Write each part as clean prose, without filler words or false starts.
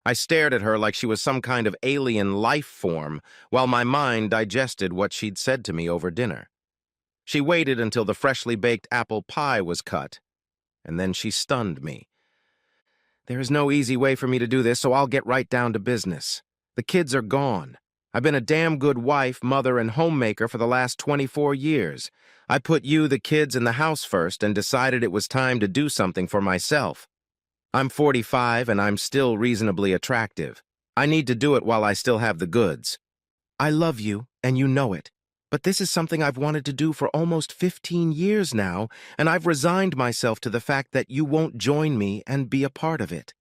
I stared at her like she was some kind of alien life form, while my mind digested what she'd said to me over dinner. She waited until the freshly baked apple pie was cut, and then she stunned me. There is no easy way for me to do this, so I'll get right down to business. The kids are gone. I've been a damn good wife, mother, and homemaker for the last 24 years. I put you, the kids, and the house first and decided it was time to do something for myself. I'm 45 and I'm still reasonably attractive. I need to do it while I still have the goods. I love you, and you know it. But this is something I've wanted to do for almost 15 years now, and I've resigned myself to the fact that you won't join me and be a part of it.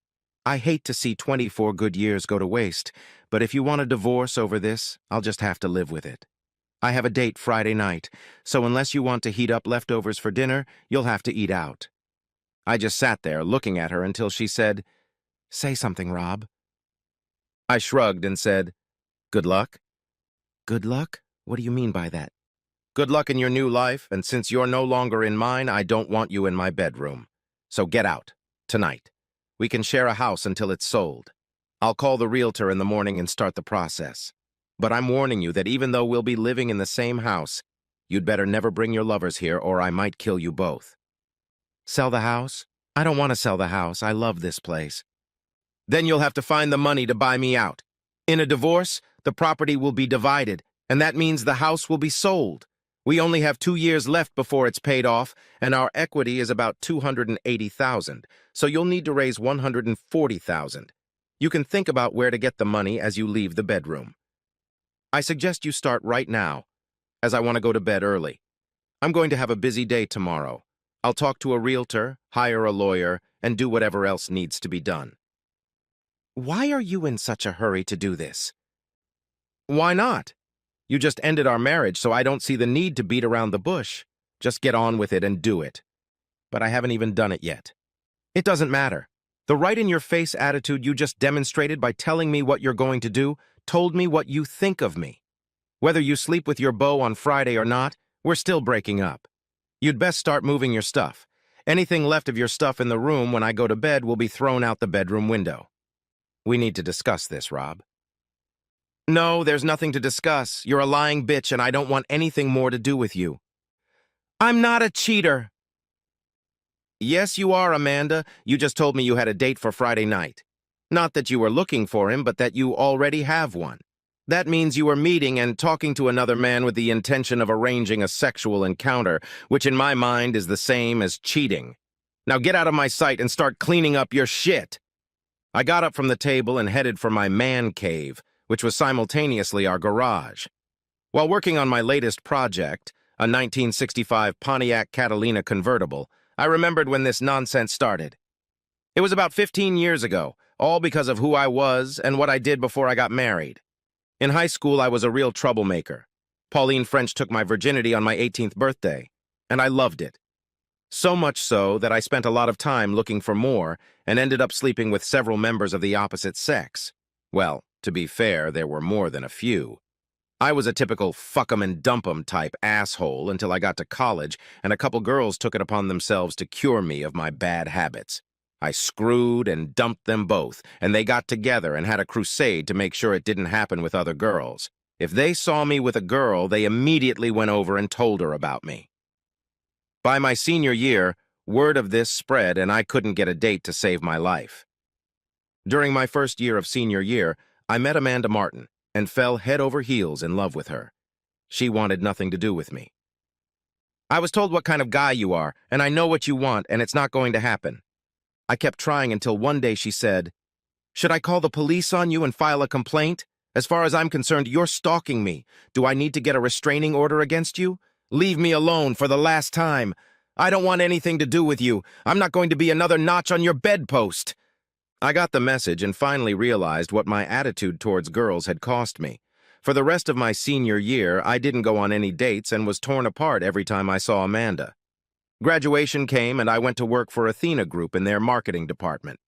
I hate to see 24 good years go to waste, but if you want a divorce over this, I'll just have to live with it. I have a date Friday night, so unless you want to heat up leftovers for dinner, you'll have to eat out. I just sat there looking at her until she said, "Say something, Rob." I shrugged and said, "Good luck." "Good luck? What do you mean by that?" "Good luck in your new life, and since you're no longer in mine, I don't want you in my bedroom. So get out, tonight. We can share a house until it's sold. I'll call the realtor in the morning and start the process. But I'm warning you that even though we'll be living in the same house, you'd better never bring your lovers here or I might kill you both." "Sell the house? I don't want to sell the house. I love this place." "Then you'll have to find the money to buy me out. In a divorce, the property will be divided, and that means the house will be sold. We only have 2 years left before it's paid off, and our equity is about $280,000, so you'll need to raise $140,000. You can think about where to get the money as you leave the bedroom. I suggest you start right now, as I want to go to bed early. I'm going to have a busy day tomorrow. I'll talk to a realtor, hire a lawyer, and do whatever else needs to be done." "Why are you in such a hurry to do this?" "Why not? You just ended our marriage, so I don't see the need to beat around the bush. Just get on with it and do it." "But I haven't even done it yet." "It doesn't matter. The right-in-your-face attitude you just demonstrated by telling me what you're going to do told me what you think of me. Whether you sleep with your beau on Friday or not, we're still breaking up. You'd best start moving your stuff. Anything left of your stuff in the room when I go to bed will be thrown out the bedroom window. We need to discuss this, Rob." "No, there's nothing to discuss. You're a lying bitch, and I don't want anything more to do with you." "I'm not a cheater." "Yes, you are, Amanda. You just told me you had a date for Friday night. Not that you were looking for him, but that you already have one. That means you were meeting and talking to another man with the intention of arranging a sexual encounter, which in my mind is the same as cheating. Now get out of my sight and start cleaning up your shit." I got up from the table and headed for my man cave, which was simultaneously our garage. While working on my latest project, a 1965 Pontiac Catalina convertible, I remembered when this nonsense started. It was about 15 years ago, all because of who I was and what I did before I got married. In high school, I was a real troublemaker. Pauline French took my virginity on my 18th birthday, and I loved it. So much so that I spent a lot of time looking for more and ended up sleeping with several members of the opposite sex. Well, to be fair, there were more than a few. I was a typical fuck 'em and dump 'em type asshole until I got to college and a couple girls took it upon themselves to cure me of my bad habits. I screwed and dumped them both, and they got together and had a crusade to make sure it didn't happen with other girls. If they saw me with a girl, they immediately went over and told her about me. By my senior year, word of this spread and I couldn't get a date to save my life. During my first year of senior year, I met Amanda Martin and fell head over heels in love with her. She wanted nothing to do with me. "I was told what kind of guy you are, and I know what you want, and it's not going to happen." I kept trying until one day she said, "Should I call the police on you and file a complaint? As far as I'm concerned, you're stalking me. Do I need to get a restraining order against you? Leave me alone for the last time. I don't want anything to do with you. I'm not going to be another notch on your bedpost." I got the message and finally realized what my attitude towards girls had cost me. For the rest of my senior year, I didn't go on any dates and was torn apart every time I saw Amanda. Graduation came and I went to work for Athena Group in their marketing department.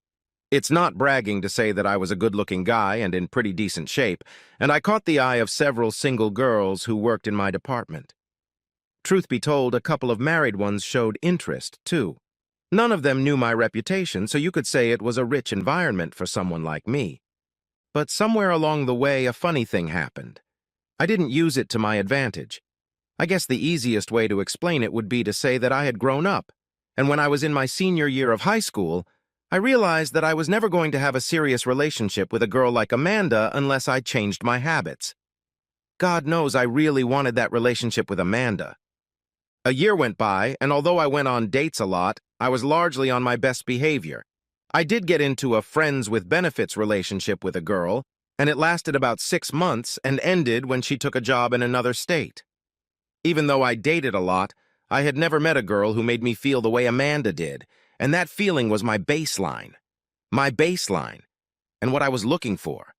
It's not bragging to say that I was a good-looking guy and in pretty decent shape, and I caught the eye of several single girls who worked in my department. Truth be told, a couple of married ones showed interest, too. None of them knew my reputation, so you could say it was a rich environment for someone like me. but somewhere along the way a funny thing happened. I didn't use it to my advantage. I guess the easiest way to explain it would be to say that I had grown up, and when I was in my senior year of high school, I realized that I was never going to have a serious relationship with a girl like Amanda unless I changed my habits. God knows I really wanted that relationship with Amanda. A year went by, and although I went on dates a lot, I was largely on my best behavior. I did get into a friends with benefits relationship with a girl, and it lasted about 6 months and ended when she took a job in another state. Even though I dated a lot, I had never met a girl who made me feel the way Amanda did, and that feeling was my baseline. My baseline, and what I was looking for.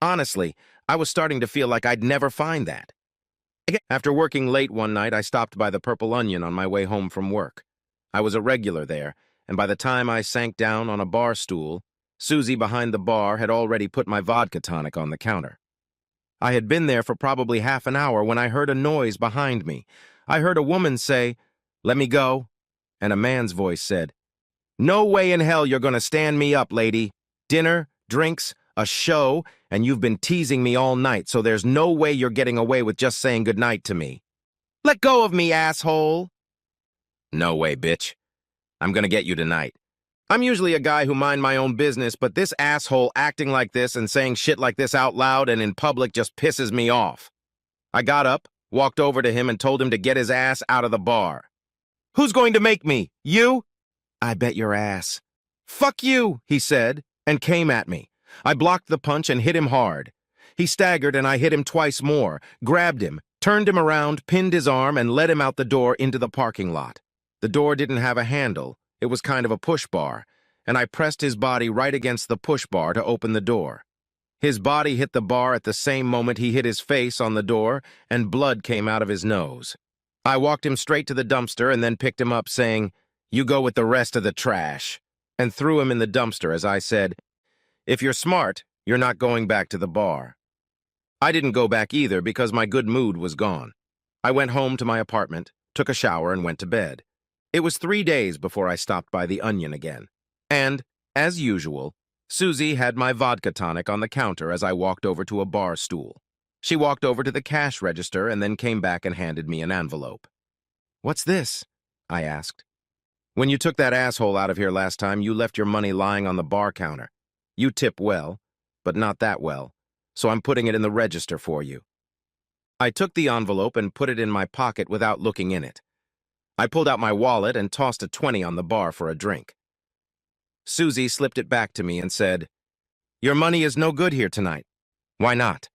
Honestly, I was starting to feel like I'd never find that. After working late one night, I stopped by the Purple Onion on my way home from work. I was a regular there, and by the time I sank down on a bar stool, Susie behind the bar had already put my vodka tonic on the counter. I had been there for probably half an hour when I heard a noise behind me. I heard a woman say, "Let me go," and a man's voice said, "No way in hell you're gonna stand me up, lady. Dinner, drinks, a show, and you've been teasing me all night, so there's no way you're getting away with just saying goodnight to me. Let go of me, asshole." No way, bitch. I'm gonna get you tonight. I'm usually a guy who mind my own business, but this asshole acting like this and saying shit like this out loud and in public just pisses me off. I got up, walked over to him, and told him to get his ass out of the bar. "Who's going to make me? You?" "I bet your ass." "Fuck you," he said, and came at me. I blocked the punch and hit him hard. He staggered and I hit him twice more, grabbed him, turned him around, pinned his arm, and led him out the door into the parking lot. The door didn't have a handle. It was kind of a push bar, and I pressed his body right against the push bar to open the door. His body hit the bar at the same moment he hit his face on the door, and blood came out of his nose. I walked him straight to the dumpster and then picked him up, saying, "You go with the rest of the trash," and threw him in the dumpster as I said, "If you're smart, you're not going back to the bar." I didn't go back either because my good mood was gone. I went home to my apartment, took a shower, and went to bed. It was 3 days before I stopped by the Onion again. And, as usual, Susie had my vodka tonic on the counter as I walked over to a bar stool. She walked over to the cash register and then came back and handed me an envelope. "What's this?" I asked. "When you took that asshole out of here last time, you left your money lying on the bar counter. You tip well, but not that well, so I'm putting it in the register for you." I took the envelope and put it in my pocket without looking in it. I pulled out my wallet and tossed a 20 on the bar for a drink. Susie slipped it back to me and said, "Your money is no good here tonight." "Why not?"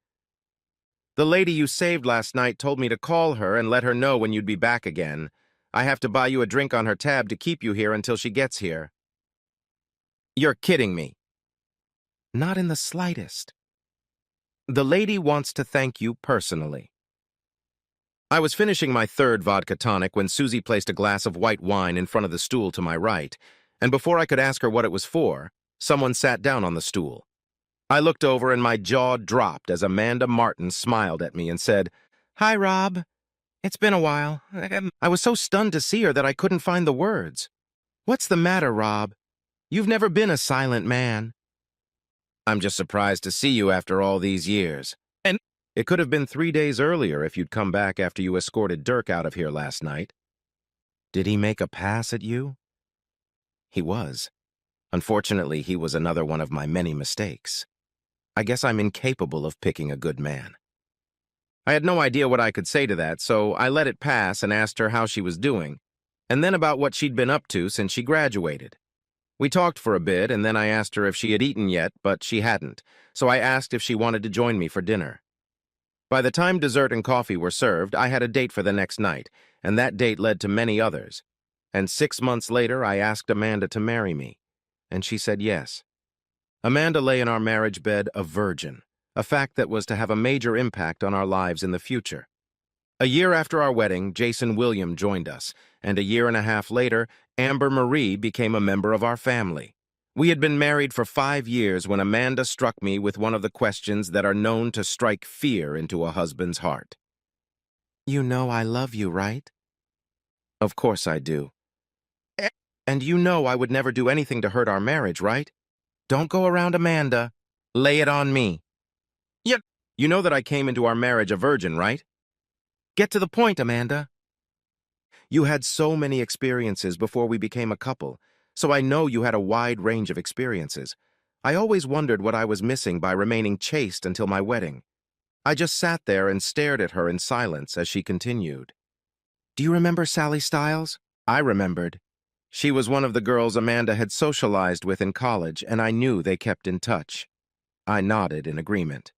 "The lady you saved last night told me to call her and let her know when you'd be back again. I have to buy you a drink on her tab to keep you here until she gets here." "You're kidding me." "Not in the slightest. The lady wants to thank you personally." I was finishing my third vodka tonic when Susie placed a glass of white wine in front of the stool to my right, and before I could ask her what it was for, someone sat down on the stool. I looked over and my jaw dropped as Amanda Martin smiled at me and said, "Hi, Rob. It's been a while." I was so stunned to see her that I couldn't find the words. "What's the matter, Rob? You've never been a silent man." "I'm just surprised to see you after all these years. And it could have been 3 days earlier if you'd come back after you escorted Dirk out of here last night." "Did he make a pass at you?" "He was. Unfortunately, he was another one of my many mistakes. I guess I'm incapable of picking a good man." I had no idea what I could say to that, so I let it pass and asked her how she was doing, and then about what she'd been up to since she graduated. We talked for a bit, and then I asked her if she had eaten yet, but she hadn't, so I asked if she wanted to join me for dinner. By the time dessert and coffee were served, I had a date for the next night, and that date led to many others. And 6 months later, I asked Amanda to marry me, and she said yes. Amanda lay in our marriage bed a virgin, a fact that was to have a major impact on our lives in the future. A year after our wedding, Jason William joined us, and a year and a half later, Amber Marie became a member of our family. We had been married for 5 years when Amanda struck me with one of the questions that are known to strike fear into a husband's heart. "You know I love you, right?" "Of course I do." "And you know I would never do anything to hurt our marriage, right?" "Don't go around Amanda." Lay it on me. Yep. You know that I came into our marriage a virgin, right? Get to the point, Amanda. You had so many experiences before we became a couple, so I know you had a wide range of experiences. I always wondered what I was missing by remaining chaste until my wedding. I just sat there and stared at her in silence as she continued. Do you remember Sally Stiles? I remembered. She was one of the girls Amanda had socialized with in college, and I knew they kept in touch. I nodded in agreement.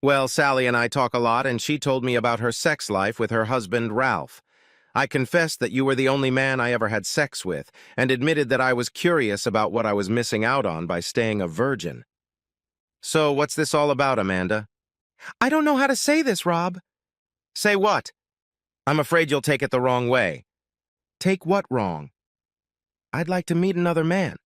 Well, Sally and I talk a lot, and she told me about her sex life with her husband, Ralph. I confessed that you were the only man I ever had sex with, and admitted that I was curious about what I was missing out on by staying a virgin. So, what's this all about, Amanda? I don't know how to say this, Rob. Say what? I'm afraid you'll take it the wrong way. Take what wrong? I'd like to meet another man.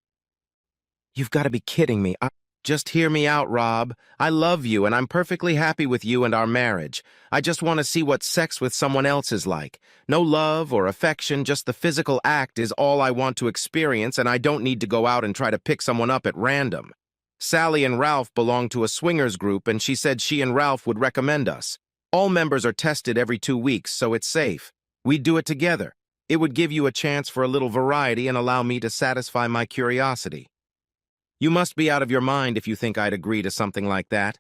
You've got to be kidding me. Just hear me out, Rob. I love you, and I'm perfectly happy with you and our marriage. I just want to see what sex with someone else is like. No love or affection, just the physical act is all I want to experience, and I don't need to go out and try to pick someone up at random. Sally and Ralph belong to a swingers group, and she said she and Ralph would recommend us. All members are tested every 2 weeks, so it's safe. We'd do it together. It would give you a chance for a little variety and allow me to satisfy my curiosity. You must be out of your mind if you think I'd agree to something like that.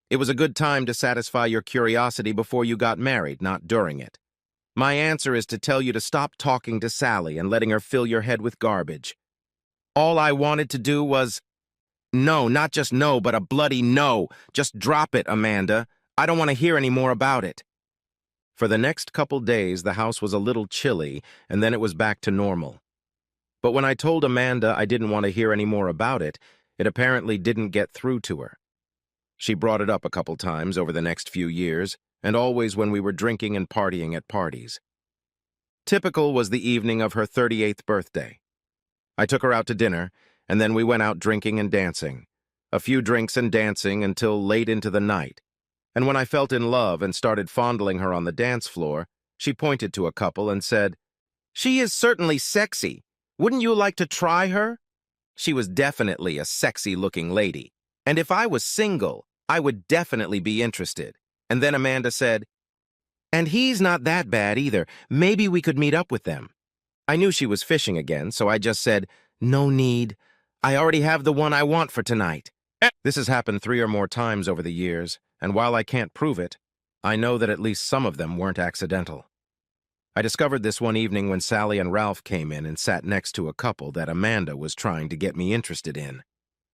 It was a good time to satisfy your curiosity before you got married, not during it. My answer is to tell you to stop talking to Sally and letting her fill your head with garbage. All I wanted to do was... No, not just no, but a bloody no. Just drop it, Amanda. I don't want to hear any more about it. For the next couple days, the house was a little chilly, and then it was back to normal. But when I told Amanda I didn't want to hear any more about it, it apparently didn't get through to her. She brought it up a couple times over the next few years, and always when we were drinking and partying at parties. Typical was the evening of her 38th birthday. I took her out to dinner, and then we went out drinking and dancing. A few drinks and dancing until late into the night. And when I felt in love and started fondling her on the dance floor, she pointed to a couple and said, "She is certainly sexy. Wouldn't you like to try her?" She was definitely a sexy-looking lady, and if I was single, I would definitely be interested. And then Amanda said, "And he's not that bad either. Maybe we could meet up with them." I knew she was fishing again, so I just said, "No need. I already have the one I want for tonight." This has happened 3 or more times over the years, and while I can't prove it, I know that at least some of them weren't accidental. I discovered this one evening when Sally and Ralph came in and sat next to a couple that Amanda was trying to get me interested in.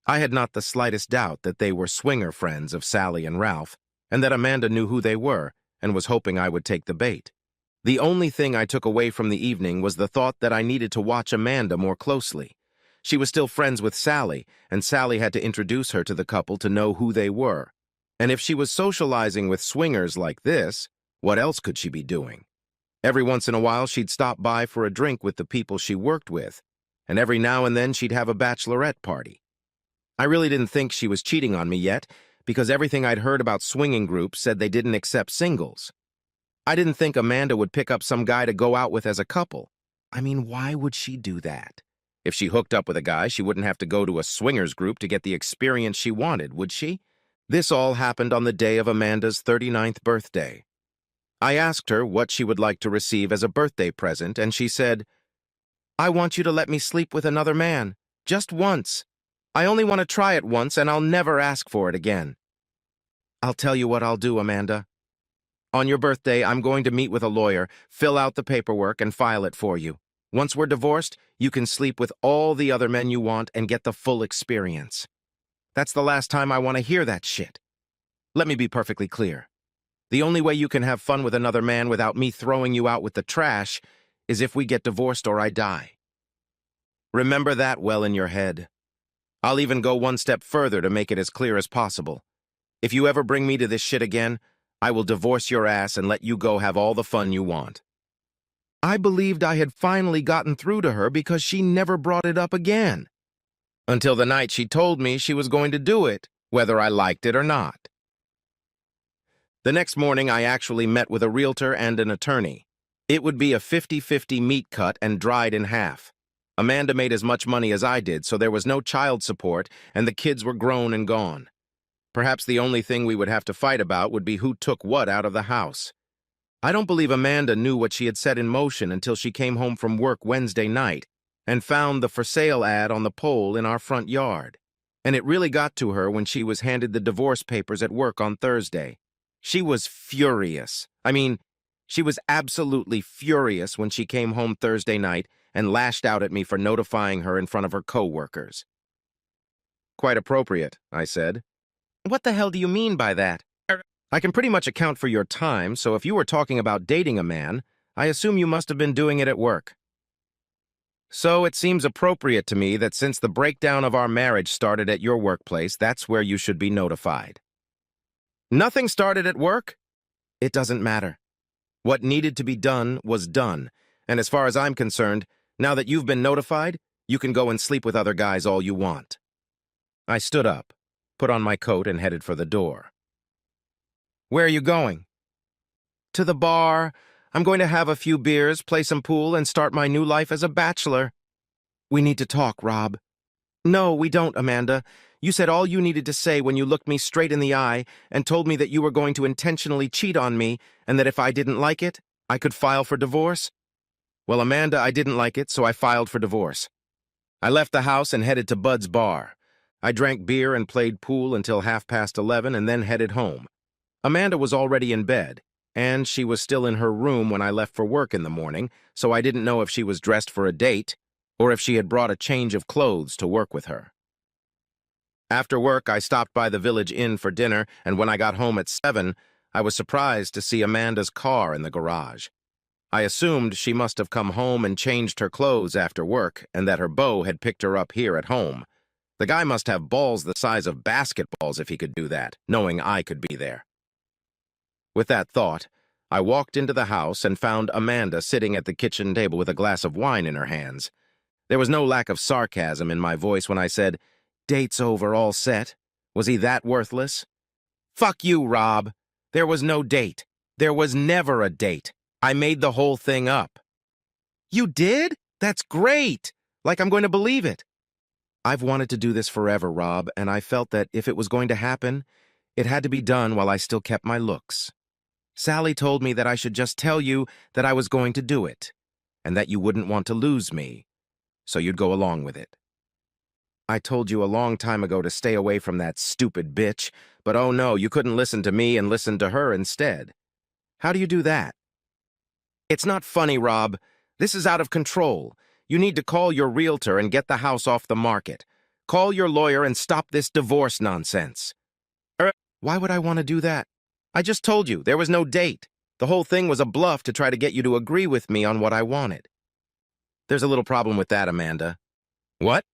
I had not the slightest doubt that they were swinger friends of Sally and Ralph, and that Amanda knew who they were and was hoping I would take the bait. The only thing I took away from the evening was the thought that I needed to watch Amanda more closely. She was still friends with Sally, and Sally had to introduce her to the couple to know who they were. And if she was socializing with swingers like this, what else could she be doing? Every once in a while, she'd stop by for a drink with the people she worked with, and every now and then she'd have a bachelorette party. I really didn't think she was cheating on me yet, because everything I'd heard about swinging groups said they didn't accept singles. I didn't think Amanda would pick up some guy to go out with as a couple. I mean, why would she do that? If she hooked up with a guy, she wouldn't have to go to a swingers group to get the experience she wanted, would she? This all happened on the day of Amanda's 39th birthday. I asked her what she would like to receive as a birthday present, and she said, "I want you to let me sleep with another man, just once. I only want to try it once, and I'll never ask for it again." I'll tell you what I'll do, Amanda. On your birthday, I'm going to meet with a lawyer, fill out the paperwork, and file it for you. Once we're divorced, you can sleep with all the other men you want and get the full experience. That's the last time I want to hear that shit. Let me be perfectly clear. The only way you can have fun with another man without me throwing you out with the trash is if we get divorced or I die. Remember that well in your head. I'll even go one step further to make it as clear as possible. If you ever bring me to this shit again, I will divorce your ass and let you go have all the fun you want. I believed I had finally gotten through to her because she never brought it up again. Until the night she told me she was going to do it, whether I liked it or not. The next morning, I actually met with a realtor and an attorney. It would be a 50-50 meat cut and dried in half. Amanda made as much money as I did, so there was no child support, and the kids were grown and gone. Perhaps the only thing we would have to fight about would be who took what out of the house. I don't believe Amanda knew what she had set in motion until she came home from work Wednesday night and found the for sale ad on the pole in our front yard. And it really got to her when she was handed the divorce papers at work on Thursday. She was furious. She was absolutely furious when she came home Thursday night and lashed out at me for notifying her in front of her co-workers. "Quite appropriate," I said. "What the hell do you mean by that?" "I can pretty much account for your time, so if you were talking about dating a man, I assume you must have been doing it at work. So it seems appropriate to me that since the breakdown of our marriage started at your workplace, that's where you should be notified." "Nothing started at work?" "It doesn't matter. What needed to be done was done, and as far as I'm concerned, now that you've been notified, you can go and sleep with other guys all you want." I stood up, put on my coat, and headed for the door. "Where are you going?" "To the bar. I'm going to have a few beers, play some pool, and start my new life as a bachelor." "We need to talk, Rob." "No, we don't, Amanda. You said all you needed to say when you looked me straight in the eye and told me that you were going to intentionally cheat on me and that if I didn't like it, I could file for divorce." "Well, Amanda, I didn't like it, so I filed for divorce." I left the house and headed to Bud's bar. I drank beer and played pool until 11:30 and then headed home. Amanda was already in bed, and she was still in her room when I left for work in the morning, so I didn't know if she was dressed for a date or if she had brought a change of clothes to work with her. After work, I stopped by the Village Inn for dinner, and when I got home at 7, I was surprised to see Amanda's car in the garage. I assumed she must have come home and changed her clothes after work and that her beau had picked her up here at home. The guy must have balls the size of basketballs if he could do that, knowing I could be there. With that thought, I walked into the house and found Amanda sitting at the kitchen table with a glass of wine in her hands. There was no lack of sarcasm in my voice when I said, "Date's over, all set. Was he that worthless?" "Fuck you, Rob. There was no date. There was never a date. I made the whole thing up." "You did? That's great. Like I'm going to believe it." "I've wanted to do this forever, Rob, and I felt that if it was going to happen, it had to be done while I still kept my looks. Sally told me that I should just tell you that I was going to do it, and that you wouldn't want to lose me, so you'd go along with it. I told you a long time ago to stay away from that stupid bitch, but oh no, you couldn't listen to me and listen to her instead. How do you do that?" "It's not funny, Rob. This is out of control. You need to call your realtor and get the house off the market. Call your lawyer and stop this divorce nonsense." "Why would I want to do that? I just told you there was no date. The whole thing was a bluff to try to get you to agree with me on what I wanted." "There's a little problem with that, Amanda." "What?"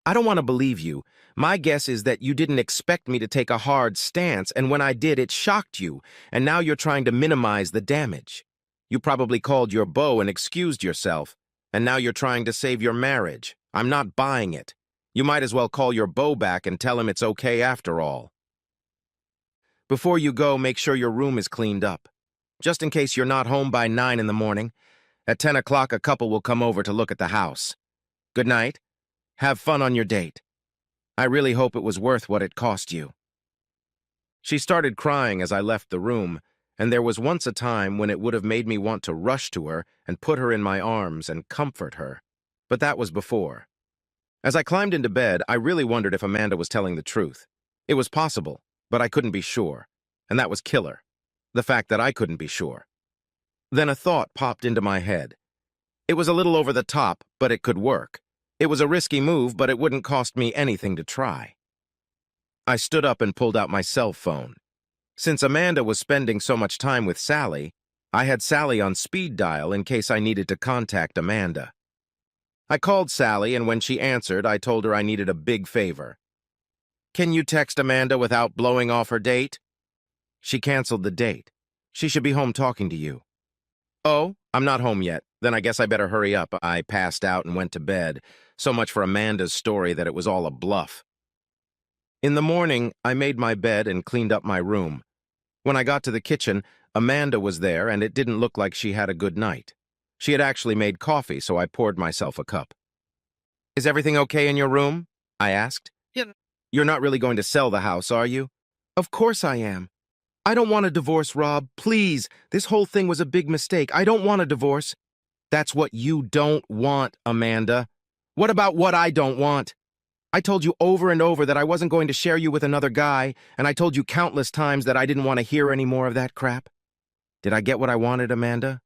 "I don't want to believe you. My guess is that you didn't expect me to take a hard stance, and when I did, it shocked you, and now you're trying to minimize the damage. You probably called your beau and excused yourself, and now you're trying to save your marriage. I'm not buying it. You might as well call your beau back and tell him it's okay after all. Before you go, make sure your room is cleaned up. Just in case you're not home by 9 in the morning. At 10 o'clock, a couple will come over to look at the house. Good night. Have fun on your date. I really hope it was worth what it cost you." She started crying as I left the room, and there was once a time when it would have made me want to rush to her and put her in my arms and comfort her. But that was before. As I climbed into bed, I really wondered if Amanda was telling the truth. It was possible, but I couldn't be sure, and that was killer. The fact that I couldn't be sure. Then a thought popped into my head. It was a little over the top, but it could work. It was a risky move, but it wouldn't cost me anything to try. I stood up and pulled out my cell phone. Since Amanda was spending so much time with Sally, I had Sally on speed dial in case I needed to contact Amanda. I called Sally, and when she answered, I told her I needed a big favor. "Can you text Amanda without blowing off her date?" "She canceled the date. She should be home talking to you." "Oh, I'm not home yet. Then I guess I better hurry up." I passed out and went to bed. So much for Amanda's story that it was all a bluff. In the morning, I made my bed and cleaned up my room. When I got to the kitchen, Amanda was there, and it didn't look like she had a good night. She had actually made coffee, so I poured myself a cup. Is everything okay in your room? I asked. Yeah. You're not really going to sell the house, are you? Of course I am. I don't want a divorce, Rob. Please. This whole thing was a big mistake. I don't want a divorce. That's what you don't want, Amanda. What about what I don't want? I told you over and over that I wasn't going to share you with another guy, and I told you countless times that I didn't want to hear any more of that crap. Did I get what I wanted, Amanda?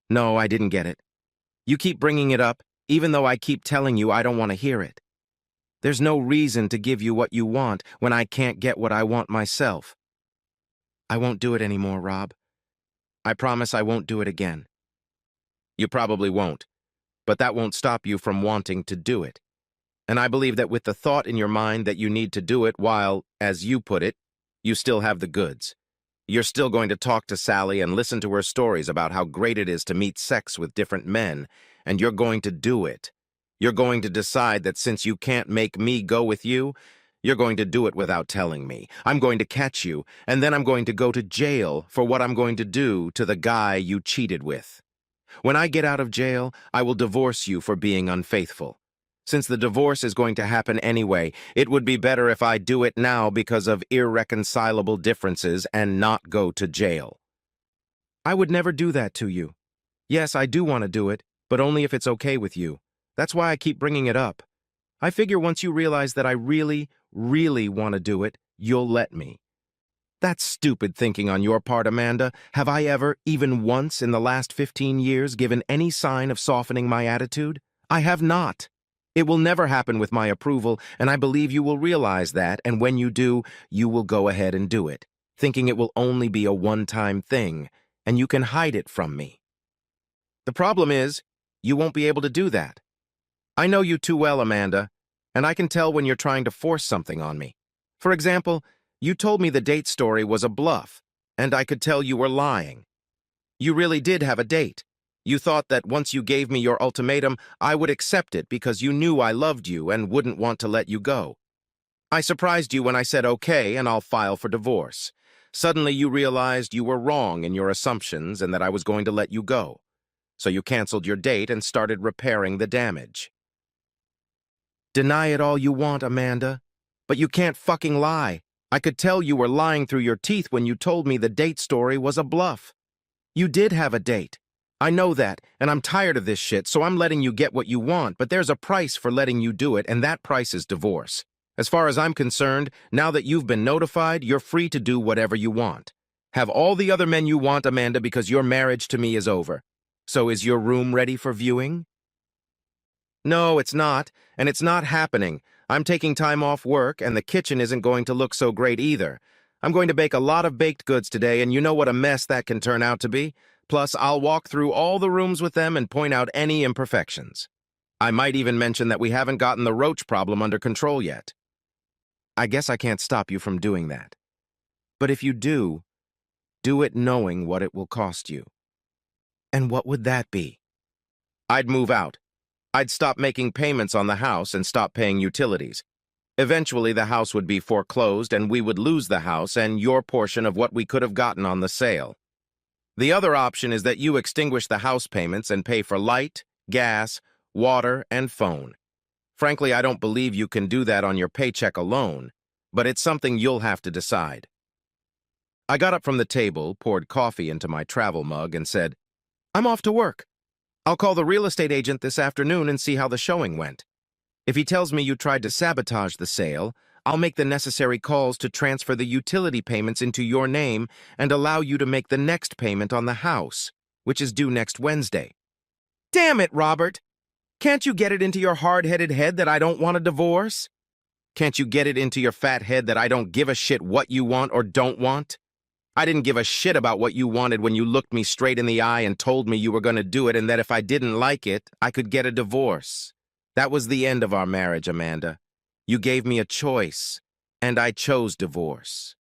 No, I didn't get it. You keep bringing it up, even though I keep telling you I don't want to hear it. There's no reason to give you what you want when I can't get what I want myself. I won't do it anymore, Rob. I promise I won't do it again. You probably won't, but that won't stop you from wanting to do it. And I believe that with the thought in your mind that you need to do it while, as you put it, you still have the goods. You're still going to talk to Sally and listen to her stories about how great it is to meet sex with different men, and you're going to do it. You're going to decide that since you can't make me go with you, you're going to do it without telling me. I'm going to catch you, and then I'm going to go to jail for what I'm going to do to the guy you cheated with. When I get out of jail, I will divorce you for being unfaithful. Since the divorce is going to happen anyway, it would be better if I do it now because of irreconcilable differences and not go to jail. I would never do that to you. Yes, I do want to do it, but only if it's okay with you. That's why I keep bringing it up. I figure once you realize that I really, really want to do it, you'll let me. That's stupid thinking on your part, Amanda. Have I ever, even once in the last 15 years, given any sign of softening my attitude? I have not. It will never happen with my approval, and I believe you will realize that, and when you do, you will go ahead and do it, thinking it will only be a one-time thing, and you can hide it from me. The problem is, you won't be able to do that. I know you too well, Amanda, and I can tell when you're trying to force something on me. For example, you told me the date story was a bluff, and I could tell you were lying. You really did have a date. You thought that once you gave me your ultimatum, I would accept it because you knew I loved you and wouldn't want to let you go. I surprised you when I said okay and I'll file for divorce. Suddenly you realized you were wrong in your assumptions and that I was going to let you go. So you canceled your date and started repairing the damage. Deny it all you want, Amanda, but you can't fucking lie. I could tell you were lying through your teeth when you told me the date story was a bluff. You did have a date. I know that, and I'm tired of this shit, so I'm letting you get what you want, but there's a price for letting you do it, and that price is divorce. As far as I'm concerned, now that you've been notified, you're free to do whatever you want. Have all the other men you want, Amanda, because your marriage to me is over. So is your room ready for viewing? No, it's not, and it's not happening. I'm taking time off work, and the kitchen isn't going to look so great either. I'm going to bake a lot of baked goods today, and you know what a mess that can turn out to be. Plus, I'll walk through all the rooms with them and point out any imperfections. I might even mention that we haven't gotten the roach problem under control yet. I guess I can't stop you from doing that. But if you do it knowing what it will cost you. And what would that be? I'd move out. I'd stop making payments on the house and stop paying utilities. Eventually, the house would be foreclosed and we would lose the house and your portion of what we could have gotten on the sale. The other option is that you extinguish the house payments and pay for light, gas, water, and phone. Frankly, I don't believe you can do that on your paycheck alone, but it's something you'll have to decide. I got up from the table, poured coffee into my travel mug, and said, I'm off to work. I'll call the real estate agent this afternoon and see how the showing went. If he tells me you tried to sabotage the sale, I'll make the necessary calls to transfer the utility payments into your name and allow you to make the next payment on the house, which is due next Wednesday. Damn it, Robert! Can't you get it into your hard-headed head that I don't want a divorce? Can't you get it into your fat head that I don't give a shit what you want or don't want? I didn't give a shit about what you wanted when you looked me straight in the eye and told me you were going to do it and that if I didn't like it, I could get a divorce. That was the end of our marriage, Amanda. You gave me a choice, and I chose divorce.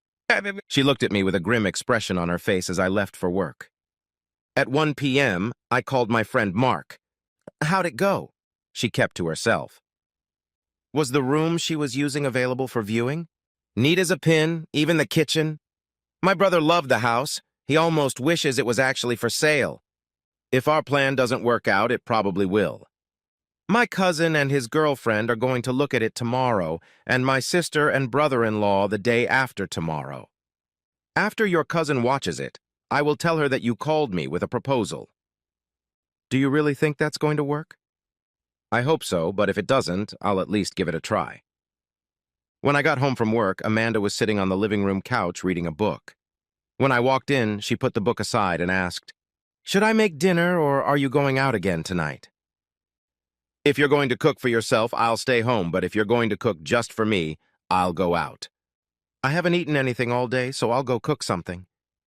She looked at me with a grim expression on her face as I left for work. At 1 p.m., I called my friend Mark. How'd it go? She kept to herself. Was the room she was using available for viewing? Neat as a pin, even the kitchen. My brother loved the house. He almost wishes it was actually for sale. If our plan doesn't work out, it probably will. My cousin and his girlfriend are going to look at it tomorrow, and my sister and brother-in-law the day after tomorrow. After your cousin watches it, I will tell her that you called me with a proposal. Do you really think that's going to work? I hope so, but if it doesn't, I'll at least give it a try. When I got home from work, Amanda was sitting on the living room couch reading a book. When I walked in, she put the book aside and asked, "Should I make dinner, or are you going out again tonight?" "If you're going to cook for yourself, I'll stay home, but if you're going to cook just for me, I'll go out. I haven't eaten anything all day, so I'll go cook something."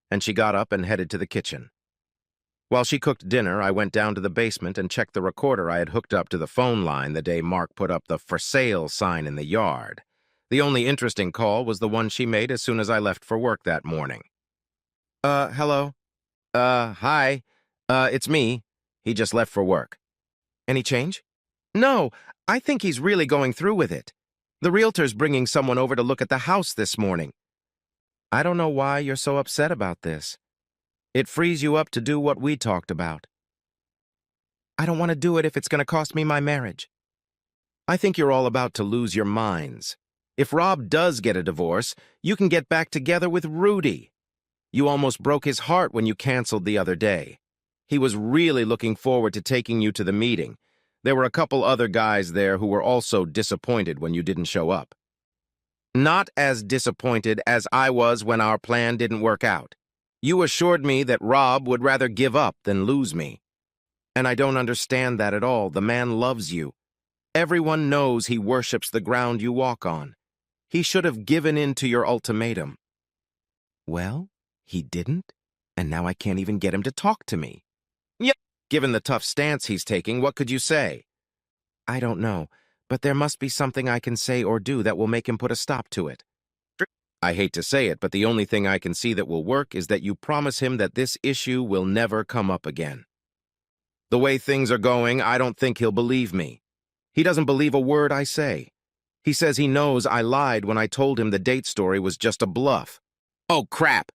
And she got up and headed to the kitchen. While she cooked dinner, I went down to the basement and checked the recorder I had hooked up to the phone line the day Mark put up the "for sale" sign in the yard. The only interesting call was the one she made as soon as I left for work that morning. Hello? Hi. It's me. He just left for work." "Any change?" "No, I think he's really going through with it. The realtor's bringing someone over to look at the house this morning." "I don't know why you're so upset about this. It frees you up to do what we talked about." "I don't want to do it if it's going to cost me my marriage." "I think you're all about to lose your minds. If Rob does get a divorce, you can get back together with Rudy. You almost broke his heart when you canceled the other day. He was really looking forward to taking you to the meeting. There were a couple other guys there who were also disappointed when you didn't show up. Not as disappointed as I was when our plan didn't work out. You assured me that Rob would rather give up than lose me. And I don't understand that at all. The man loves you. Everyone knows he worships the ground you walk on. He should have given in to your ultimatum." "Well, he didn't, and now I can't even get him to talk to me." "Yep. Given the tough stance he's taking, what could you say?" "I don't know, but there must be something I can say or do that will make him put a stop to it." "I hate to say it, but the only thing I can see that will work is that you promise him that this issue will never come up again. The way things are going, I don't think he'll believe me. He doesn't believe a word I say. He says he knows I lied when I told him the date story was just a bluff." "Oh, crap!"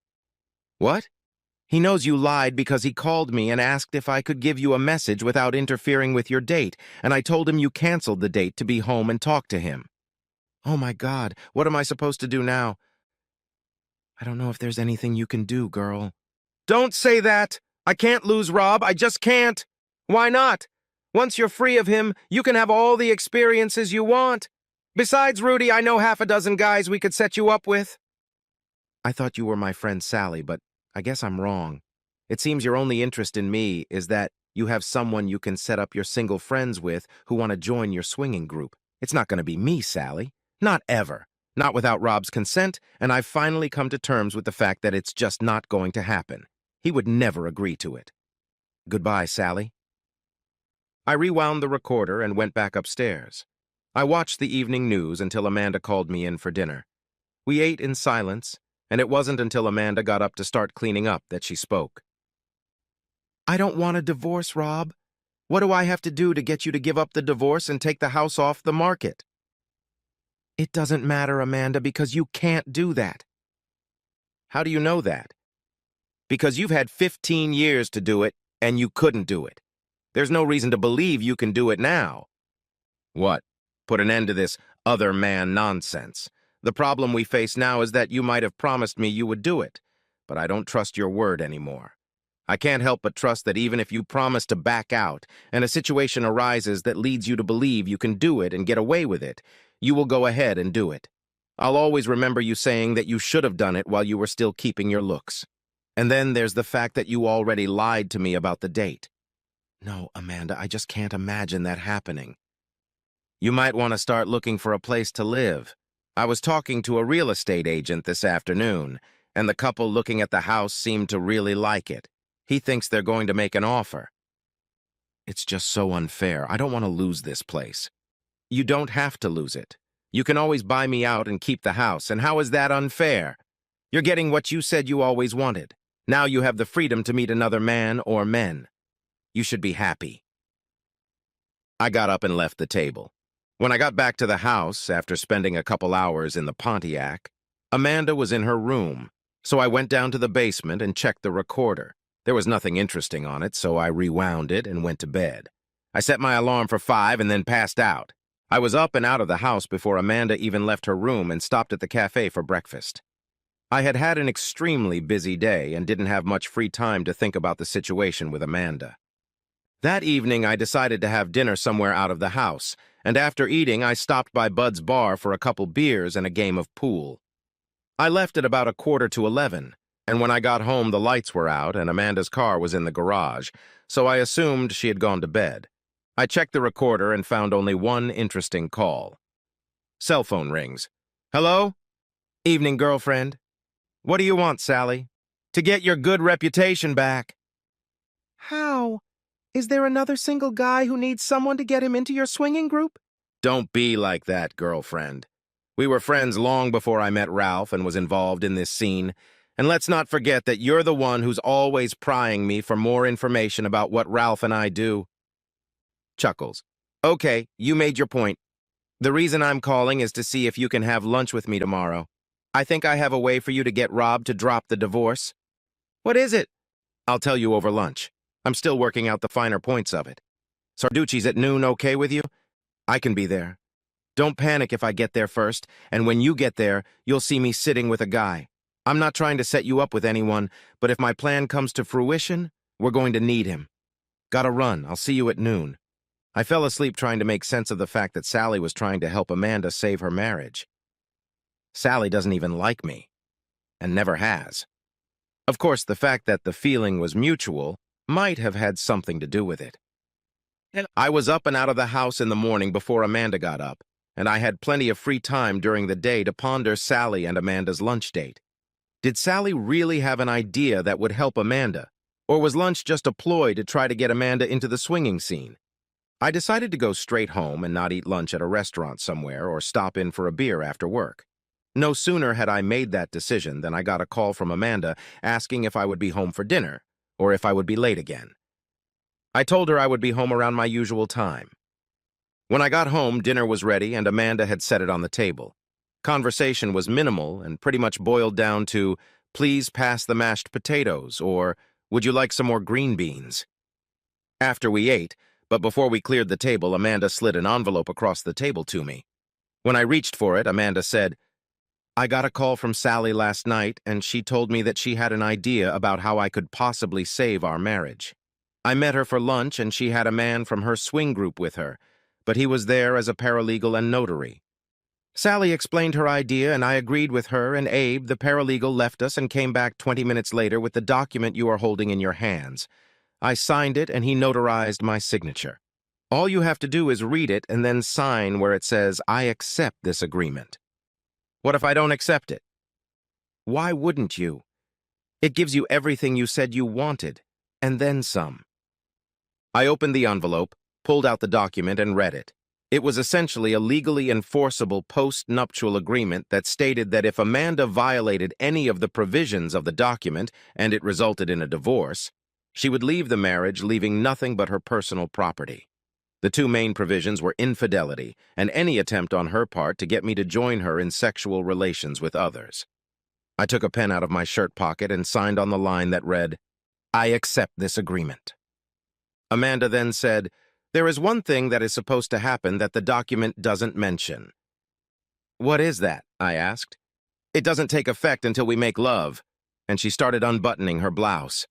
"What?" "He knows you lied because he called me and asked if I could give you a message without interfering with your date, and I told him you canceled the date to be home and talk to him." "Oh my God, what am I supposed to do now?" "I don't know if there's anything you can do, girl." "Don't say that! I can't lose Rob, I just can't! Why not? Once you're free of him, you can have all the experiences you want. Besides Rudy, I know half a dozen guys we could set you up with." "I thought you were my friend Sally, but I guess I'm wrong. It seems your only interest in me is that you have someone you can set up your single friends with who want to join your swinging group. It's not going to be me, Sally. Not ever. Not without Rob's consent, and I've finally come to terms with the fact that it's just not going to happen. He would never agree to it. Goodbye, Sally." I rewound the recorder and went back upstairs. I watched the evening news until Amanda called me in for dinner. We ate in silence, and it wasn't until Amanda got up to start cleaning up that she spoke. "I don't want a divorce, Rob. What do I have to do to get you to give up the divorce and take the house off the market?" "It doesn't matter, Amanda, because you can't do that." "How do you know that?" "Because you've had 15 years to do it, and you couldn't do it. There's no reason to believe you can do it now." "What? Put an end to this other man nonsense. The problem we face now is that you might have promised me you would do it, but I don't trust your word anymore. I can't help but trust that even if you promise to back out, and a situation arises that leads you to believe you can do it and get away with it, you will go ahead and do it. I'll always remember you saying that you should have done it while you were still keeping your looks. And then there's the fact that you already lied to me about the date." "No, Amanda, I just can't imagine that happening." "You might want to start looking for a place to live. I was talking to a real estate agent this afternoon, and the couple looking at the house seemed to really like it. He thinks they're going to make an offer." "It's just so unfair. I don't want to lose this place." "You don't have to lose it. You can always buy me out and keep the house, and how is that unfair? You're getting what you said you always wanted. Now you have the freedom to meet another man or men. You should be happy." I got up and left the table. When I got back to the house, after spending a couple hours in the Pontiac, Amanda was in her room, so I went down to the basement and checked the recorder. There was nothing interesting on it, so I rewound it and went to bed. I set my alarm for 5 and then passed out. I was up and out of the house before Amanda even left her room and stopped at the cafe for breakfast. I had had an extremely busy day and didn't have much free time to think about the situation with Amanda. That evening, I decided to have dinner somewhere out of the house, and after eating, I stopped by Bud's bar for a couple beers and a game of pool. I left at about 10:45, and when I got home, the lights were out and Amanda's car was in the garage, so I assumed she had gone to bed. I checked the recorder and found only one interesting call. Cell phone rings. Hello? Evening, girlfriend. What do you want, Sally? To get your good reputation back. How? Is there another single guy who needs someone to get him into your swinging group? Don't be like that, girlfriend. We were friends long before I met Ralph and was involved in this scene, and let's not forget that you're the one who's always prying me for more information about what Ralph and I do. Chuckles. Okay, you made your point. The reason I'm calling is to see if you can have lunch with me tomorrow. I think I have a way for you to get Rob to drop the divorce. What is it? I'll tell you over lunch. I'm still working out the finer points of it. Sarducci's at noon okay with you? I can be there. Don't panic if I get there first, and when you get there, you'll see me sitting with a guy. I'm not trying to set you up with anyone, but if my plan comes to fruition, we're going to need him. Gotta run. I'll see you at noon. I fell asleep trying to make sense of the fact that Sally was trying to help Amanda save her marriage. Sally doesn't even like me, and never has. Of course, the fact that the feeling was mutual might have had something to do with it. I was up and out of the house in the morning before Amanda got up, and I had plenty of free time during the day to ponder Sally and Amanda's lunch date. Did Sally really have an idea that would help Amanda, or was lunch just a ploy to try to get Amanda into the swinging scene? I decided to go straight home and not eat lunch at a restaurant somewhere or stop in for a beer after work. No sooner had I made that decision than I got a call from Amanda asking if I would be home for dinner, or if I would be late again. I told her I would be home around my usual time. When I got home, dinner was ready and Amanda had set it on the table. Conversation was minimal and pretty much boiled down to, please pass the mashed potatoes, or would you like some more green beans? After we ate, but before we cleared the table, Amanda slid an envelope across the table to me. When I reached for it, Amanda said, I got a call from Sally last night, and she told me that she had an idea about how I could possibly save our marriage. I met her for lunch, and she had a man from her swing group with her, but he was there as a paralegal and notary. Sally explained her idea, and I agreed with her, and Abe, the paralegal, left us and came back 20 minutes later with the document you are holding in your hands. I signed it, and he notarized my signature. All you have to do is read it and then sign where it says, I accept this agreement. What if I don't accept it? Why wouldn't you? It gives you everything you said you wanted, and then some. I opened the envelope, pulled out the document, and read it. It was essentially a legally enforceable post-nuptial agreement that stated that if Amanda violated any of the provisions of the document and it resulted in a divorce, she would leave the marriage leaving nothing but her personal property. The two main provisions were infidelity and any attempt on her part to get me to join her in sexual relations with others. I took a pen out of my shirt pocket and signed on the line that read, I accept this agreement. Amanda then said, there is one thing that is supposed to happen that the document doesn't mention. What is that? I asked. It doesn't take effect until we make love, and she started unbuttoning her blouse.